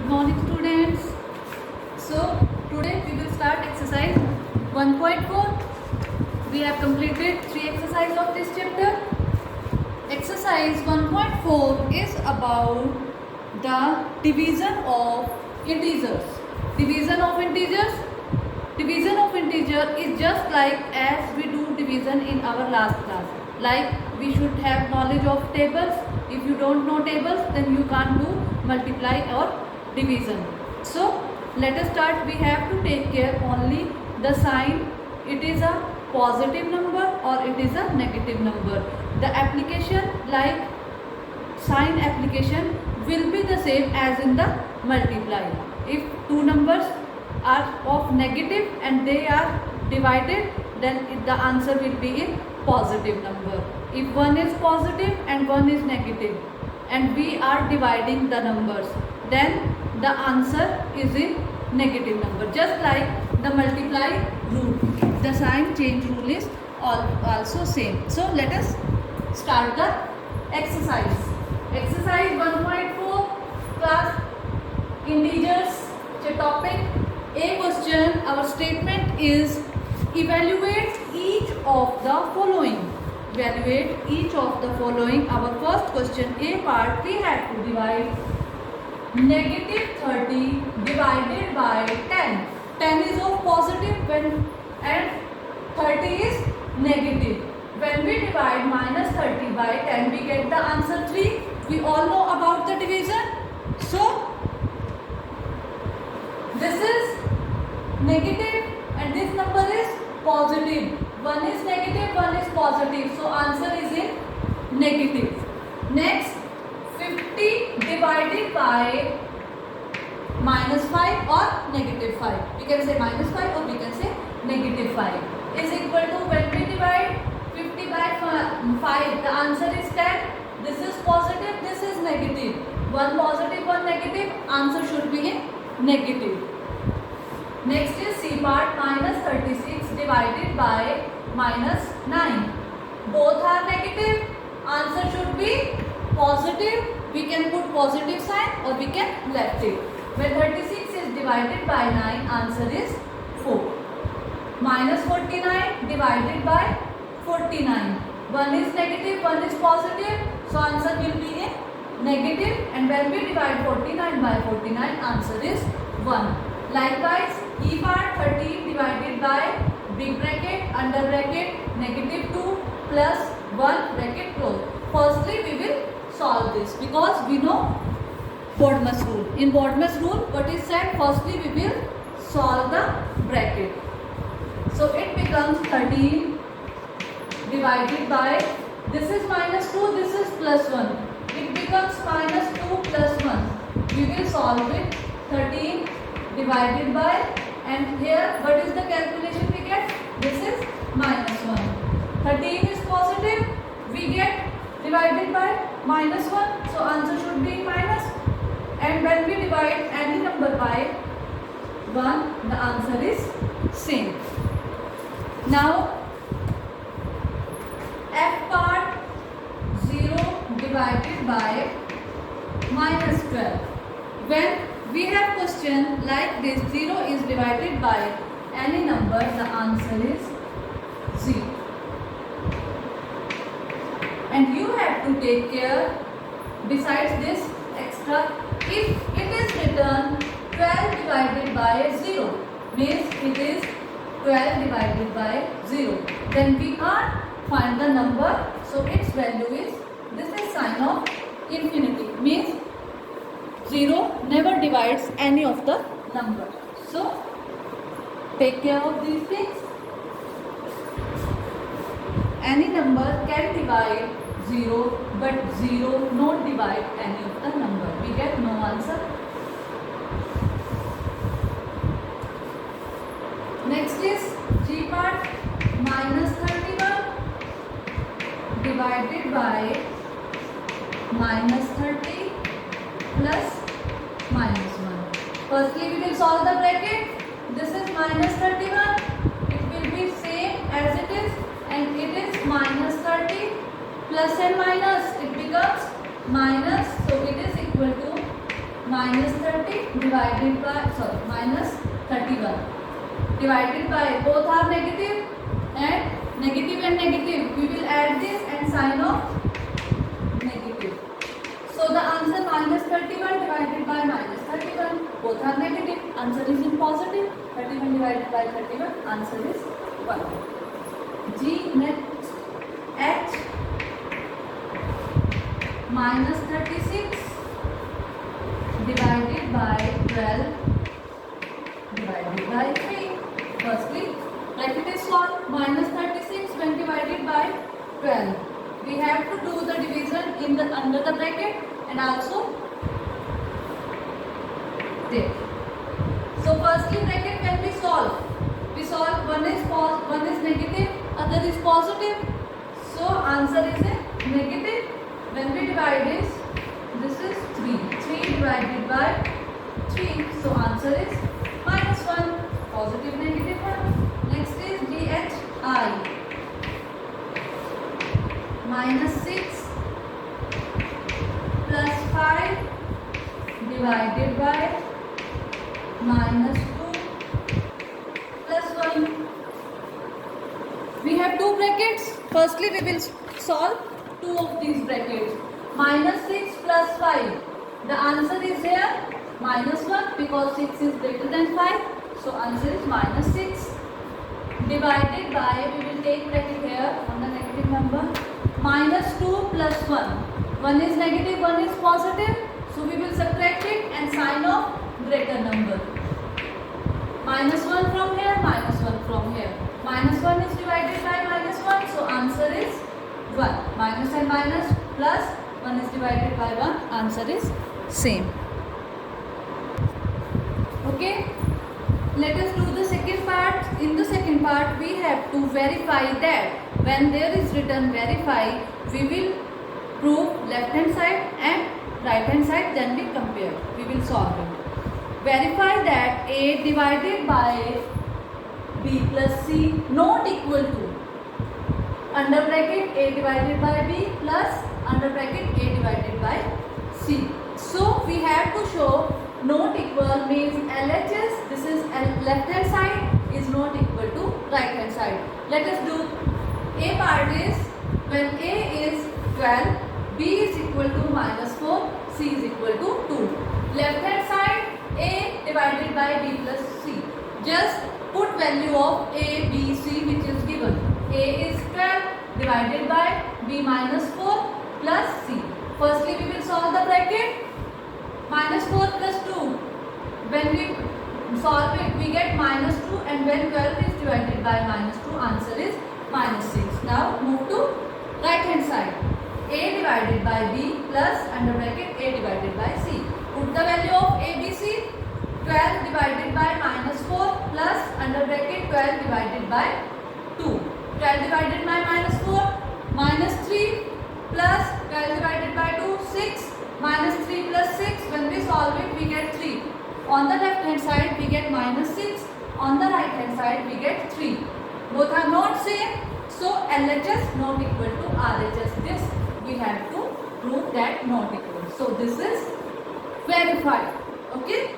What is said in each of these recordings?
Good morning, students. So today we will start exercise 1.4. We have completed 3 exercises of this chapter. Exercise 1.4 is about the division of integers. Division of integers. Division of integer is just like as we do division in our last class. Like we should have knowledge of tables. If you don't know tables, then you can't do multiply or division. So let us start. We have to take care only the sign. It is a positive number or it is a negative number. The application, like sign application, will be the same as in the multiply. If two numbers are of negative and they are divided, then the answer will be in positive number. If one is positive and one is negative and we are dividing the numbers, then the answer is in negative number. Just like the multiply rule, the sign change rule is also same. So let us start the exercise. Exercise 1.4 class integers. Topic A question. Our statement is evaluate each of the following. Evaluate each of the following. Our first question, A part, we have to divide negative 30 divided by 10. 10 is of positive and 30 is negative. When we divide minus 30 by 10, we get the answer 3. We all know about the division. So this is negative and this number is positive. One is negative, one is positive. So answer is in negative. Next, 50 divided by minus 5 or negative 5. We can say minus 5 or we can say negative 5 is equal to, when we divide 50 by 5, the answer is 10. This is positive, this is negative. One positive, one negative. Answer should be in negative. Next is C part, minus 36 divided by minus 9. Both are negative. Answer should be positive. We can put positive sign or we can left it. When 36 is divided by 9, answer is 4. Minus 49 divided by 49. One is negative, one is positive. So answer will be in negative. And when we divide 49 by 49, answer is 1. Likewise, E part, 13 divided by big bracket, under bracket, negative 2 plus 1 bracket close. Firstly, we will solve this because we know Bodmer's rule. In Bodmer's rule, what is said? Firstly, we will solve the bracket. So it becomes 13 divided by, this is minus 2, this is plus 1. It becomes minus 2 plus 1. We will solve it. 13 divided by, and here what is the calculation we get? This is minus 1. 13 is positive. We get divided by minus 1. So answer should be minus. And when we divide any number by 1, the answer is same. Now F part, 0 divided by minus 12. When we have question like this, 0 is divided by any number, the answer is 0. And you have to take care, besides this extra, if it is written 12 divided by 0, means it is 12 divided by 0, then we can't find the number, so its value is, this is sign of infinity, means 0 never divides any of the number. So take care of these things. Any number can divide 0, but 0 not divide any of the number. We get no answer. Next is G part, minus 31 divided by minus 30 plus minus 1. Firstly, we will solve the bracket. This is minus 31. It will be same as it is, and it is minus 30 plus and minus. It becomes minus, so it is equal to minus 30 30 divided by, sorry, minus 31 divided by, both are negative and negative, we will add this and sign of negative. So the answer minus 31 divided by minus 31, both are negative, answer is in positive. 31 divided by 31, answer is 1. G, next H minus 36 divided by 12 divided by 3. Firstly, bracket is solved. Minus 36 when divided by 12. We have to do the division in the under the bracket and also there. So firstly, bracket when we solve one is negative, other is positive. So answer is a negative. When we divide this is 3. 3 divided by 3. So answer is minus 1. Positive, negative 1. Next is DHI. Minus 6 plus 5 divided by minus 2 plus 1. We have two brackets. Firstly, we will solve two of these brackets. Minus 6 plus 5. The answer is here minus 1 because 6 is greater than 5. So answer is minus 6. Divided by, we will take bracket here on the negative number. Minus 2 plus 1. 1 is negative, 1 is positive. So we will subtract it and sign off greater number. Minus 1 from here, minus 1 from here. Minus 1 is divided by minus 1. So answer is 1. Minus and minus plus 1 is divided by 1. Answer is same. Okay. Let us do the second part. In the second part, we have to verify that when there is written verify, we will prove left hand side and right hand side, then we compare. We will solve it. Verify that A divided by B plus C not equal to, under bracket A divided by B plus under bracket A divided by C. So we have to show not equal means LHS, this is left hand side is not equal to right hand side. Let us do A part is when A is 12, B is equal to minus 4, C is equal to 2. Left hand side A divided by B plus C. Just put value of A, B, C which is given. A is 12 divided by B minus 4 plus C. Firstly we will solve the bracket. Minus 4 plus 2. When we solve it, we get minus 2, and when 12 is divided by minus 2, answer is minus 6. Now move to right hand side. A divided by B plus under bracket A divided by C. Put the value of ABC. 12 divided by minus 4 plus under bracket 12 divided by 2. 12 divided by minus 4, minus 3 plus 12 divided by 2, 6. Minus 3 plus 6, when we solve it, we get 3. On the left hand side, we get minus 6. On the right hand side, we get 3. Both are not same. So, LHS not equal to RHS. This we have to prove that not equal. So, this is verified. Okay.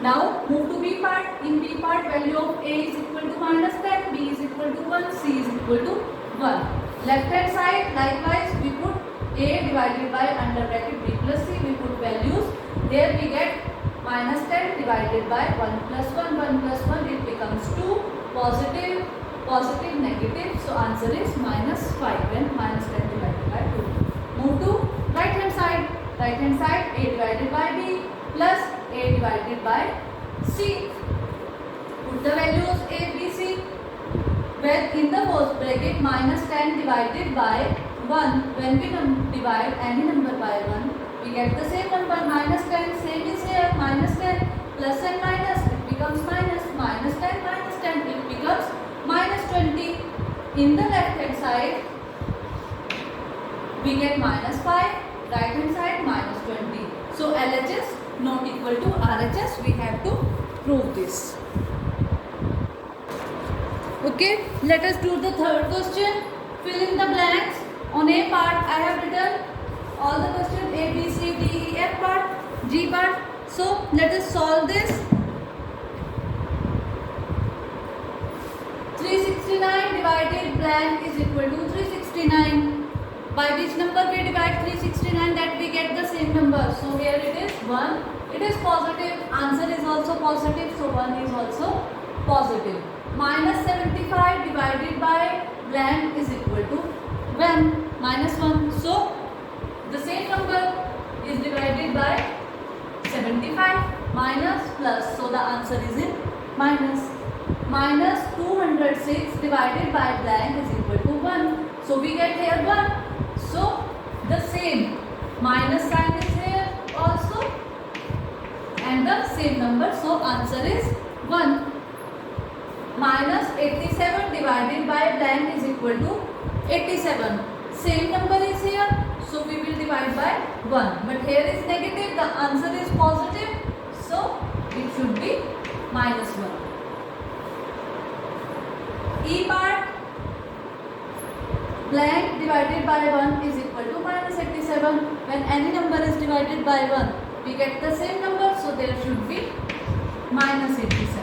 Now, move to B part. In B part, value of A is equal to minus 10, B is equal to 1, C is equal to 1. Left hand side, likewise, we put A divided by under bracket B plus C, we put values. There we get minus 10 divided by 1 plus 1, 1 plus 1, it becomes 2, positive, positive, negative. So answer is minus 5 when minus 10 divided by 2. Move to right hand side. Right hand side, A divided by B plus A divided by C. Put the values A, B, C. When in the first bracket minus 10 divided by 1, when we divide any number by 1, we get the same number minus 10, same is here, minus 10, plus and minus, it becomes minus, minus 10, minus 10, it becomes minus 20. In the left hand side, we get minus 5, right hand side minus 20. So LHS not equal to RHS, we have to prove this. Okay, let us do the third question. Fill in the blanks. On A part, I have written all the questions A, B, C, D, E, F part, G part. So let us solve this. 369 divided blank is equal to 369. By which number we divide 369 that we get the same number? So here it is 1. It is positive. Answer is also positive. So 1 is also positive. Minus 75 divided by blank is equal to 1. Minus 1. So the same number is divided by 75. Minus plus. So the answer is in minus. Minus 206 divided by blank is equal to 1. So we get here 1. So the same minus sign is here also and the same number. So answer is 1. Minus 87 divided by blank is equal to 87. Same number is here. So we will divide by 1. But here is negative. The answer is positive. So it should be minus 1. E part. Blank divided by 1 is equal to minus 87. When any number is divided by 1, we get the same number. So there should be minus 87.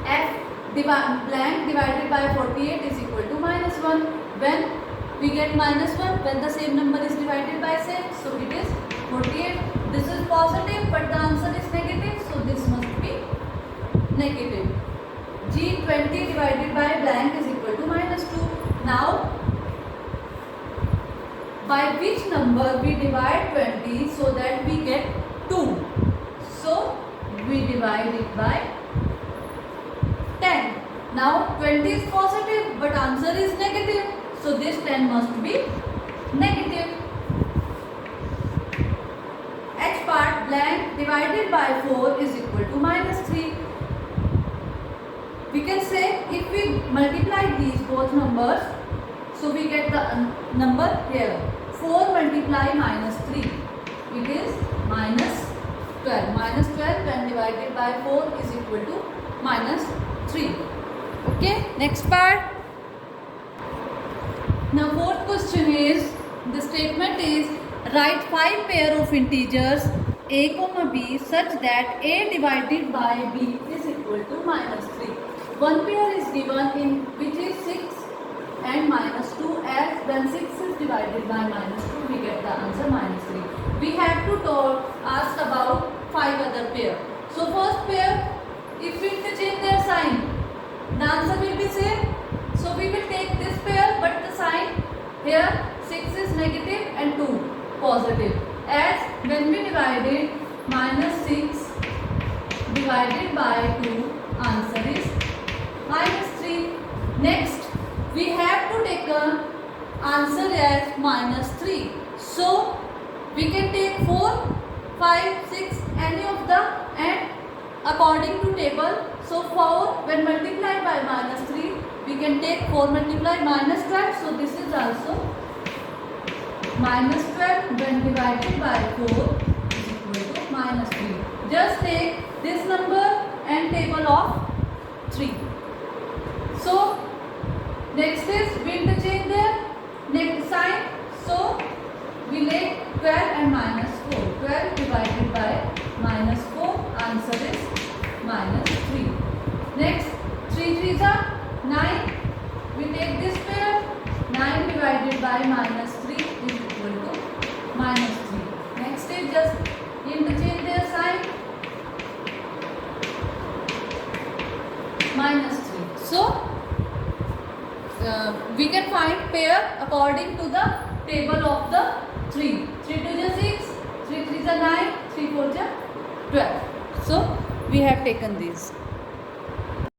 F blank divided by 48 is equal to minus 1. When we get minus 1, when the same number is divided by 6, so it is 48. This is positive, but the answer is negative. So this must be negative. G20 divided by blank is equal to minus 2. Now, by which number we divide 20 so that we get 2? So, we divide it by 10. Now, 20 is positive but answer is negative. So, this 10 must be negative. H part blank divided by 4 is equal to minus 3. We can say if we multiply these both numbers, so we get the number here. 4 multiply minus 3. It is minus 12. Minus 12 when divided by 4 is equal to minus 3. Okay, next part. Now fourth question is, the statement is, write 5 pair of integers a comma b such that a divided by b is equal to minus 3. One pair is given in which is 6 and minus 2, as when 6 is divided by minus 2 we get the answer minus 3. We have to ask about 5 other pair. So first pair, if we interchange their sign, the answer will be same. So we will take this pair, but the sign here 6 is negative and 2 positive. As when we divided minus 6 divided by 2, answer is minus 3. Next, we have to take an answer as minus 3. So, we can take 4, 5, 6, any of the, and according to table. So, 4 when multiplied by minus 3, we can take 4 multiplied minus 12. So, this is also minus 12 when divided by 4 is equal to minus 3. Just take this number and table of 3. So, next is we interchange their next sign. So, we make 12 and minus 4. 12 divided by minus 4, answer is minus 3. Next, 3 3s are 9. We take this pair. 9 divided by minus 3 is equal to minus 3. Next is just interchange their sign. Minus 3. So, we can find pair according to the table of the 3. 3 2 is 6, 3 3 is 9, 3 4 is 12. So, we have taken these.